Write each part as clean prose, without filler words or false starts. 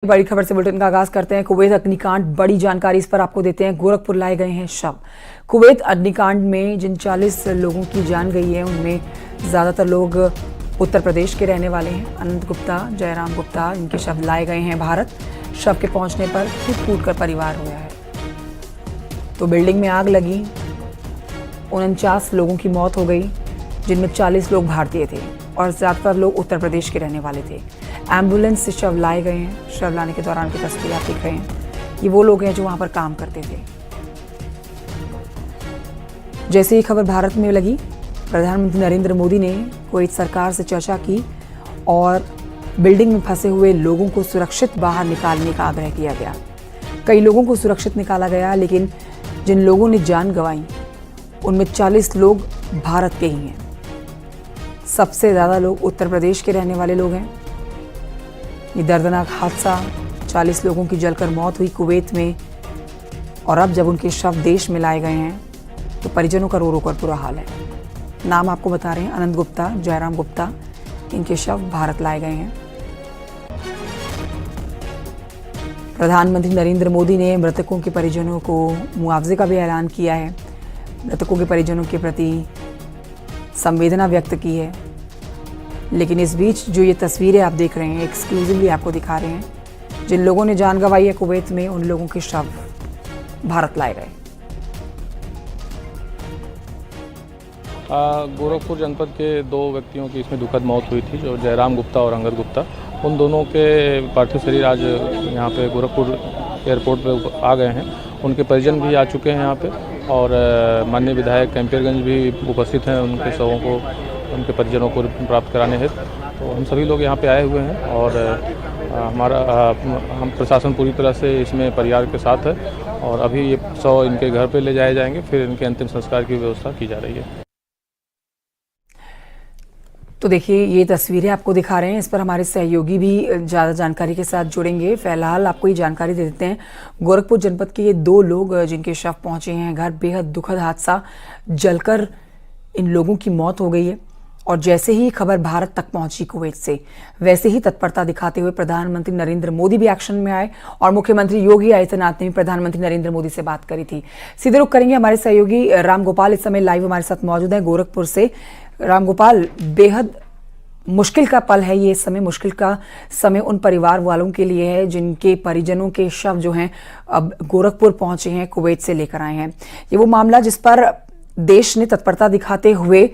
बड़ी खबर से बुलेटिन का आगाज करते हैं। कुवैत अग्निकांड, बड़ी जानकारी इस पर आपको देते हैं। गोरखपुर लाए गए हैं शव। कुवैत अग्निकांड में जिन 40 लोगों की जान गई है उनमें ज्यादातर लोग उत्तर प्रदेश के रहने वाले हैं। अनंत गुप्ता, जयराम गुप्ता, इनके शव लाए गए हैं भारत। शव के पहुंचने पर फूट कर परिवार हो गया है। तो बिल्डिंग में आग लगी, 49 लोगों की मौत हो गई, जिनमें 40 लोग भारतीय थे और ज्यादातर लोग उत्तर प्रदेश के रहने वाले थे। एम्बुलेंस से शव लाए गए हैं। शव लाने के दौरान की तस्वीर आप देख रहे हैं। ये वो लोग हैं जो वहां पर काम करते थे। जैसे ही खबर भारत में लगी, प्रधानमंत्री नरेंद्र मोदी ने कुवैत सरकार से चर्चा की और बिल्डिंग में फंसे हुए लोगों को सुरक्षित बाहर निकालने का आग्रह किया गया। कई लोगों को सुरक्षित निकाला गया, लेकिन जिन लोगों ने जान गंवाई उनमें 40 लोग भारत के ही हैं। सबसे ज्यादा लोग उत्तर प्रदेश के रहने वाले लोग हैं। ये दर्दनाक हादसा, 40 लोगों की जलकर मौत हुई कुवैत में, और अब जब उनके शव देश में लाए गए हैं तो परिजनों का रो रो कर बुरा हाल है। नाम आपको बता रहे हैं, अनंत गुप्ता, जयराम गुप्ता, इनके शव भारत लाए गए हैं। प्रधानमंत्री नरेंद्र मोदी ने मृतकों के परिजनों को मुआवजे का भी ऐलान किया है। मृतकों के परिजनों के प्रति संवेदना व्यक्त की है। लेकिन इस बीच जो ये तस्वीरें आप देख रहे हैं, एक्सक्लूसिवली आपको दिखा रहे हैं, जिन लोगों ने जान गंवाई है कुवैत में, उन लोगों के शव भारत लाए गए। गोरखपुर जनपद के 2 व्यक्तियों की इसमें दुखद मौत हुई थी, जो जयराम गुप्ता और अंगद गुप्ता। उन दोनों के पार्थिव शरीर आज यहाँ पे गोरखपुर एयरपोर्ट पे आ गए हैं। उनके परिजन भी आ चुके हैं यहाँ पे, और माननीय विधायक कैंपियरगंज भी उपस्थित हैं उनके शवों को, उनके परिजनों को प्राप्त कराने हेतु। तो हम सभी लोग यहाँ पे आए हुए हैं और हम प्रशासन पूरी तरह से इसमें परिवार के साथ है, और अभी ये शव इनके घर पे ले जाए जाएंगे, फिर इनके अंतिम संस्कार की व्यवस्था की जा रही है। तो देखिए, ये तस्वीरें आपको दिखा रहे हैं। इस पर हमारे सहयोगी भी ज़्यादा जानकारी के साथ जुड़ेंगे। फिलहाल आपको ये जानकारी दे देते हैं। गोरखपुर जनपद के ये 2 लोग जिनके शव पहुंचे हैं घर, बेहद दुखद हादसा, जलकर इन लोगों की मौत हो गई है। और जैसे ही खबर भारत तक पहुंची कुवैत से, वैसे ही तत्परता दिखाते हुए प्रधानमंत्री नरेंद्र मोदी भी एक्शन में आए, और मुख्यमंत्री योगी आदित्यनाथ ने भी प्रधानमंत्री नरेंद्र मोदी से बात करी थी। सीधे रुख करेंगे, हमारे सहयोगी राम गोपाल इस समय लाइव हमारे साथ मौजूद है गोरखपुर से। राम गोपाल, बेहद मुश्किल का पल है ये समय, मुश्किल का समय उन परिवार वालों के लिए है जिनके परिजनों के शव जो हैं अब गोरखपुर पहुंचे हैं, कुवैत से लेकर आए हैं। ये वो मामला जिस पर देश ने तत्परता दिखाते हुए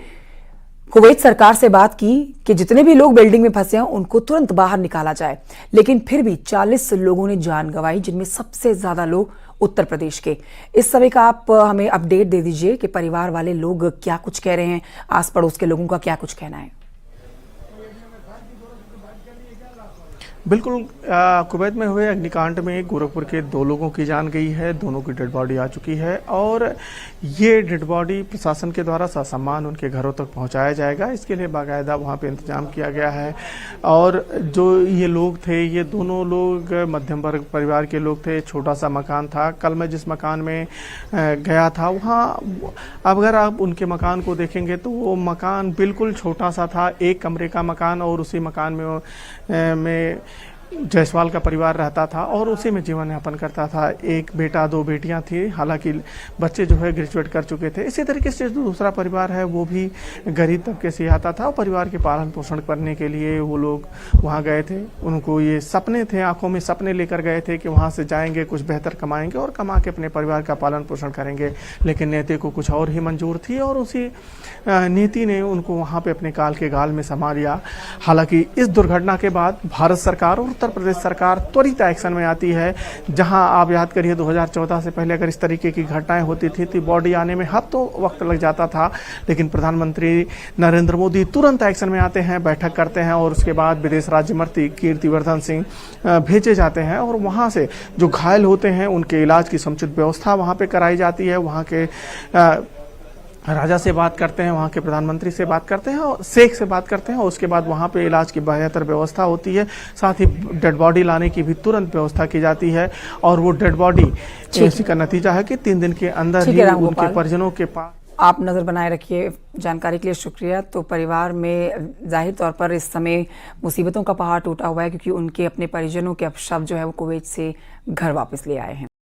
कुवैत सरकार से बात की कि जितने भी लोग बिल्डिंग में फंसे हैं उनको तुरंत बाहर निकाला जाए, लेकिन फिर भी 40 लोगों ने जान गंवाई, जिनमें सबसे ज्यादा लोग उत्तर प्रदेश के। इस समय का आप हमें अपडेट दे दीजिए कि परिवार वाले लोग क्या कुछ कह रहे हैं, आस पड़ोस के लोगों का क्या कुछ कहना है। बिल्कुल, कुवैत में हुए अग्निकांड में गोरखपुर के 2 लोगों की जान गई है। दोनों की डेड बॉडी आ चुकी है, और ये डेड बॉडी प्रशासन के द्वारा ससम्मान उनके घरों तक पहुंचाया जाएगा। इसके लिए बाकायदा वहां पे इंतजाम किया गया है। और जो ये लोग थे, ये दोनों लोग मध्यम वर्ग परिवार के लोग थे। छोटा सा मकान था। कल मैं जिस मकान में गया था, वहाँ अगर आप उनके मकान को देखेंगे तो वो मकान बिल्कुल छोटा सा था, 1 कमरे का मकान, और उसी मकान में जायसवाल का परिवार रहता था और उसी में जीवन यापन करता था। 1 बेटा 2 बेटियां थी, हालांकि बच्चे जो है ग्रेजुएट कर चुके थे। इसी तरीके से जो दूसरा परिवार है वो भी गरीब तबके से आता था, और परिवार के पालन पोषण करने के लिए वो लोग वहाँ गए थे। उनको ये सपने थे, आंखों में सपने लेकर गए थे कि वहाँ से जाएंगे, कुछ बेहतर कमाएंगे और कमा के अपने परिवार का पालन पोषण करेंगे। लेकिन नीति को कुछ और ही मंजूर थी, और उसी नीति ने उनको वहाँ पे अपने काल के गाल में समा लिया। हालांकि इस दुर्घटना के बाद भारत सरकार और उत्तर प्रदेश सरकार त्वरित एक्शन में आती है। जहां आप याद करिए 2014 से पहले अगर इस तरीके की घटनाएं होती थी तो बॉडी आने में हफ्तों वक्त लग जाता था, लेकिन प्रधानमंत्री नरेंद्र मोदी तुरंत एक्शन में आते हैं, बैठक करते हैं, और उसके बाद विदेश राज्य मंत्री कीर्तिवर्धन सिंह भेजे जाते हैं, और वहां से जो घायल होते हैं उनके इलाज की समुचित व्यवस्था वहां पे कराई जाती है। वहां के राजा से बात करते हैं, वहाँ के प्रधानमंत्री से बात करते हैं और शेख से बात करते हैं, और उसके बाद वहाँ पे इलाज की बेहतर व्यवस्था होती है। साथ ही डेड बॉडी लाने की भी तुरंत व्यवस्था की जाती है, और वो डेड बॉडी इसी का नतीजा है कि 3 दिन के अंदर ही उनके परिजनों के पास आप नज़र बनाए रखिए। जानकारी के लिए शुक्रिया। तो परिवार में जाहिर तौर पर इस समय मुसीबतों का पहाड़ टूटा हुआ है, क्योंकि उनके अपने परिजनों के अब शव जो है वो कुवैत से घर वापस ले आए हैं।